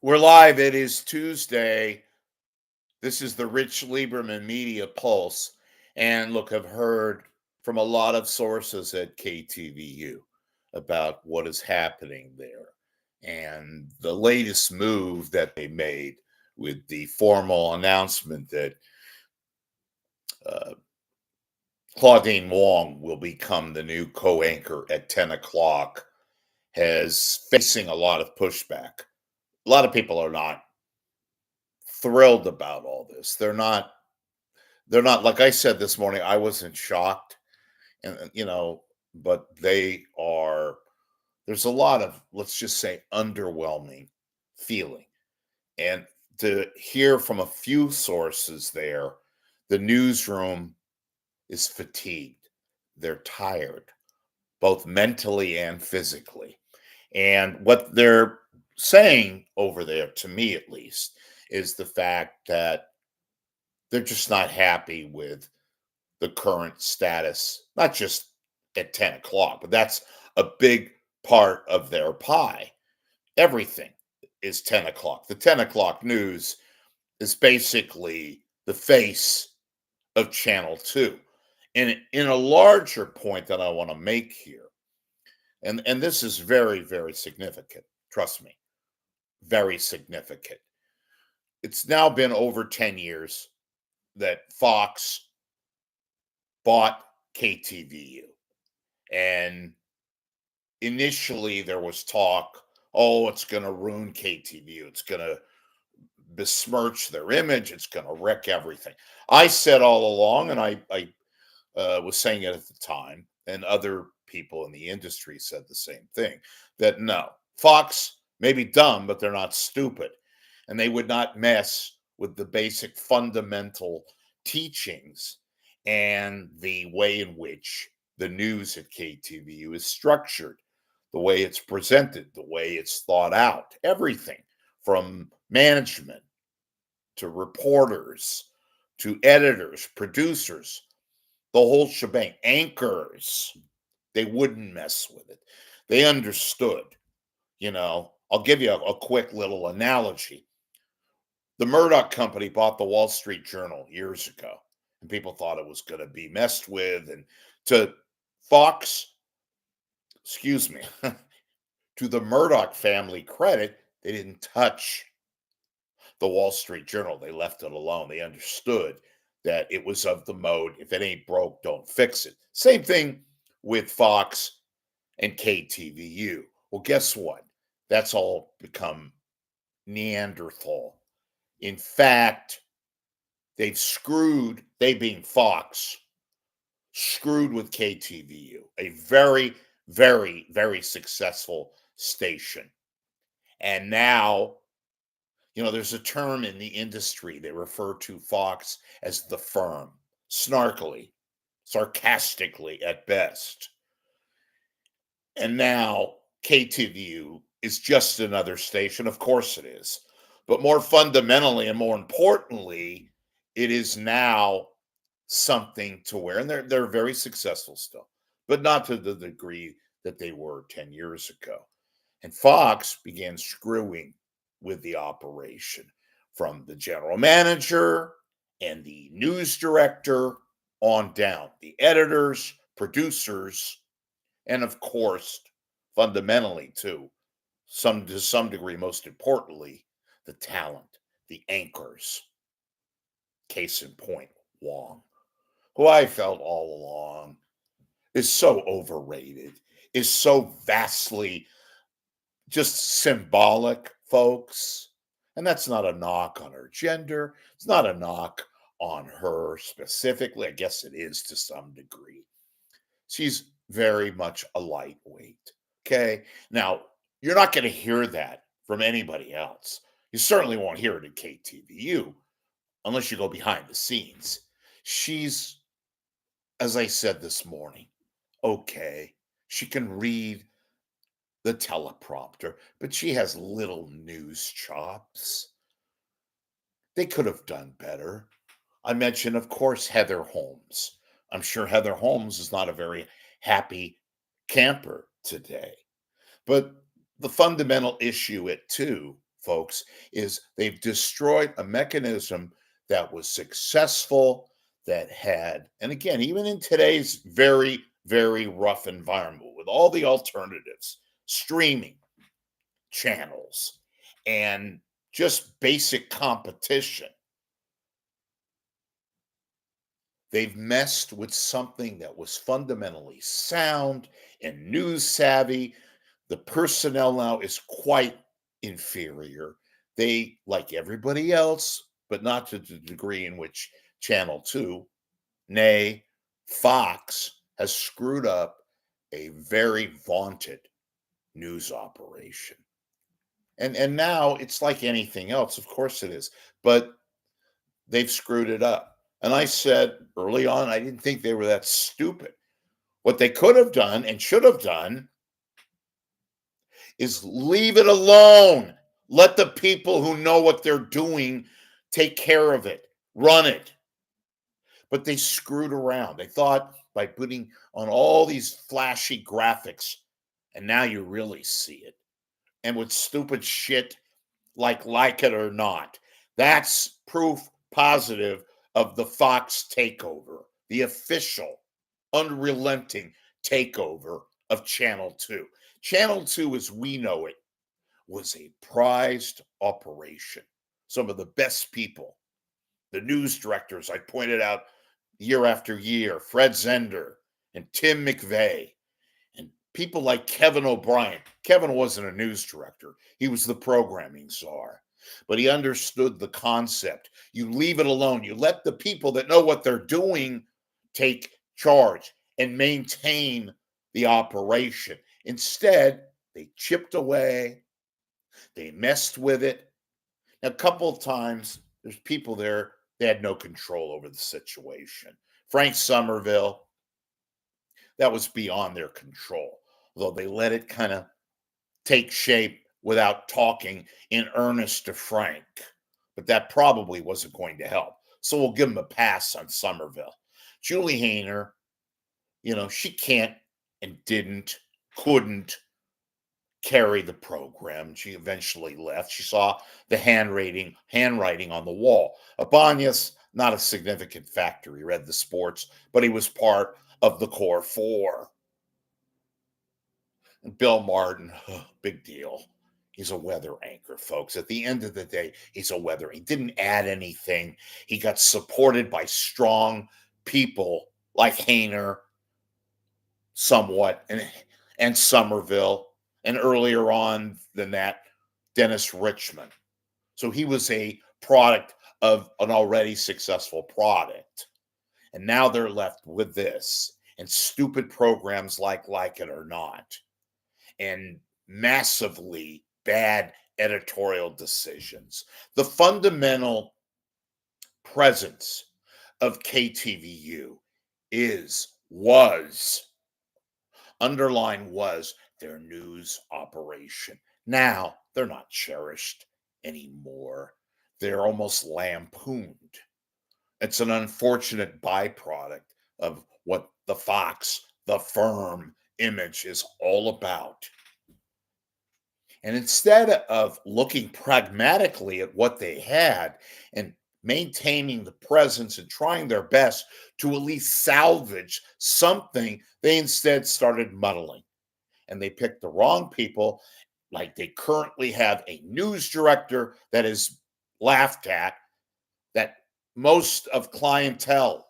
We're live. It is Tuesday. This is the Rich Lieberman Media Pulse. And look, I've heard from a lot of sources at KTVU about what is happening there. And the latest move that they made with the formal announcement that uh, Claudine Wong will become the new co anchor at 10 o'clock has facing a lot of pushback. A lot of people are not thrilled about all this. They're not like I said this morning, I wasn't shocked and but they are there's a lot of, let's just say, underwhelming feeling. And to hear from a few sources there, the newsroom is fatigued. They're tired, both mentally and physically. And what they're saying over there, to me at least, is the fact that they're just not happy with the current status, not just at 10 o'clock, but that's a big part of their pie. Everything is 10 o'clock. The 10 o'clock news is basically the face of Channel 2. And in a larger point that I want to make here, and this is very, very significant, trust me, very significant. It's now been over 10 years that Fox bought KTVU. And initially there was talk, oh, it's going to ruin KTVU. It's going to besmirch their image. It's going to wreck everything. I said all along, and I was saying it at the time, and other people in the industry said the same thing, that no, Fox may be dumb, but they're not stupid. And they would not mess with the basic fundamental teachings and the way in which the news at KTVU is structured, the way it's presented, the way it's thought out, everything from management to reporters to editors, producers, the whole shebang, anchors. They wouldn't mess with it. They understood. I'll give you a quick little analogy. The Murdoch Company bought the Wall Street Journal years ago, and people thought it was going to be messed with. And to Fox, excuse me, to the Murdoch family credit, they didn't touch the Wall Street Journal. They left it alone. They understood that it was of the mode, if it ain't broke, don't fix it. Same thing with Fox and KTVU. Well, guess what? That's all become Neanderthal. In fact, they being Fox, screwed with KTVU, a very, very, very successful station. And now, there's a term in the industry, they refer to Fox as the firm, snarkily, sarcastically at best. And now KTVU is just another station. Of course it is. But more fundamentally and more importantly, it is now something to where, and they're very successful still, but not to the degree that they were 10 years ago. And Fox began screwing with the operation, from the general manager and the news director on down, the editors, producers, and of course, fundamentally too, to some degree, most importantly, the talent, the anchors. Case in point, Wong, who I felt all along is so overrated, is so vastly just symbolic, folks. And that's not a knock on her gender. It's not a knock on her specifically. I guess it is to some degree. She's very much a lightweight. Okay. Now, you're not going to hear that from anybody else. You certainly won't hear it at KTVU unless you go behind the scenes. She's, as I said this morning, okay. She can read the teleprompter, but she has little news chops. They could have done better. I mentioned, of course, Heather Holmes. I'm sure Heather Holmes is not a very happy camper today. But the fundamental issue at two folks, is they've destroyed a mechanism that was successful, that had, and again, even in today's very, very rough environment with all the alternatives, streaming channels, and just basic competition, they've messed with something that was fundamentally sound and news savvy. The personnel now is quite inferior. They, like everybody else, but not to the degree in which Channel 2, nay, Fox, has screwed up a very vaunted news operation. And now it's like anything else, of course it is, but they've screwed it up. And I said early on, I didn't think they were that stupid. What they could have done and should have done is leave it alone. Let the people who know what they're doing take care of it, run it. But they screwed around. They thought by putting on all these flashy graphics, and now you really see it. And with stupid shit like it or not. That's proof positive of the Fox takeover, the official, unrelenting takeover of Channel 2. Channel 2, as we know it, was a prized operation. Some of the best people, the news directors I pointed out year after year, Fred Zender and Tim McVeigh, and people like Kevin O'Brien. Kevin wasn't a news director, he was the programming czar. But he understood the concept. You leave it alone. You let the people that know what they're doing take charge and maintain the operation. Instead, they chipped away, they messed with it. A couple of times, there's people there, they had no control over the situation. Frank Somerville, that was beyond their control, though they let it kind of take shape without talking in earnest to Frank. But that probably wasn't going to help. So we'll give him a pass on Somerville. Julie Hayner, she can't and couldn't carry the program. She eventually left. She saw the handwriting on the wall. Abanez, not a significant factor. He read the sports, but he was part of the core four. And Bill Martin, big deal. He's a weather anchor, folks. At the end of the day, he's a weather. He didn't add anything. He got supported by strong people like Hayner, somewhat, and Somerville, and earlier on than that, Dennis Richmond. So he was a product of an already successful product. And now they're left with this and stupid programs like It or Not, and massively bad editorial decisions. The fundamental presence of KTVU was their news operation. Now they're not cherished anymore. They're almost lampooned. It's an unfortunate byproduct of what the Fox, the firm image is all about. And instead of looking pragmatically at what they had and maintaining the presence and trying their best to at least salvage something, they instead started muddling. And they picked the wrong people. Like they currently have a news director that is laughed at, that most of clientele,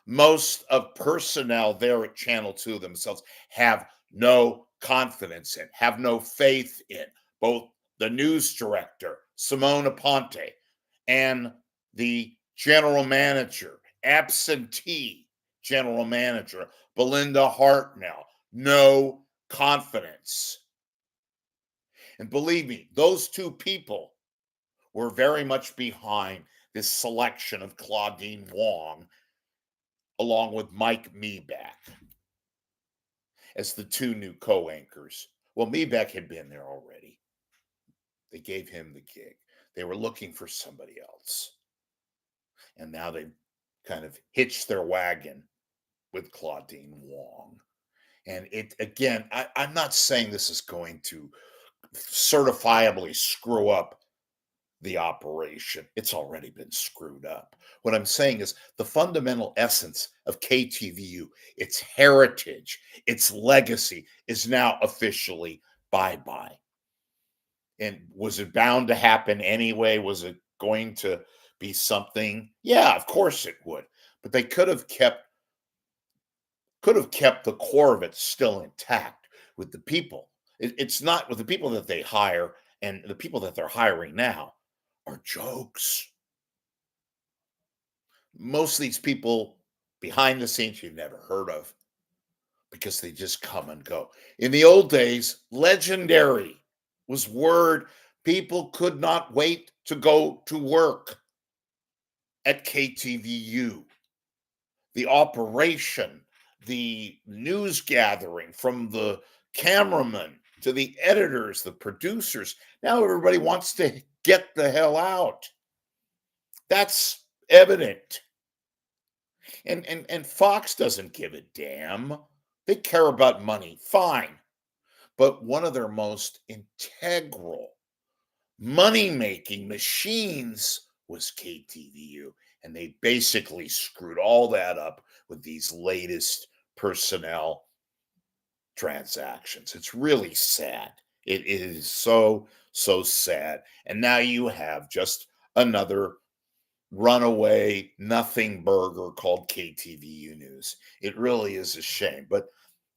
most of personnel there at Channel 2 themselves have no confidence in, have no faith in. Both the news director, Simone Aponte, and the general manager, absentee general manager, Belinda Hartnell, no confidence. And believe me, those two people were very much behind this selection of Claudine Wong, along with Mike Meeback, as the two new co-anchors. Well, Meeback had been there already. They gave him the gig. They were looking for somebody else. And now they've kind of hitched their wagon with Claudine Wong. And it, again, I'm not saying this is going to certifiably screw up the operation. It's already been screwed up. What I'm saying is the fundamental essence of KTVU, its heritage, its legacy is now officially bye bye. And was it bound to happen anyway? Was it going to be something? Yeah, of course it would. But they could have kept the core of it still intact with the people. It's not with the people that they hire, and the people that they're hiring now are jokes. Most of these people behind the scenes you've never heard of because they just come and go. In the old days, legendary was word people could not wait to go to work at KTVU. The operation, the news gathering from the cameraman to the editors, the producers. Now everybody wants to get the hell out. That's evident. And Fox doesn't give a damn. They care about money, fine. But one of their most integral money-making machines was KTVU. And they basically screwed all that up with these latest personnel transactions. It's really sad. It is so, so sad. And now you have just another runaway nothing burger called KTVU News. It really is a shame. But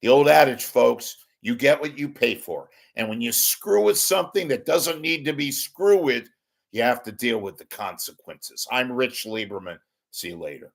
the old adage, folks, you get what you pay for. And when you screw with something that doesn't need to be screwed with, you have to deal with the consequences. I'm Rich Lieberman. See you later.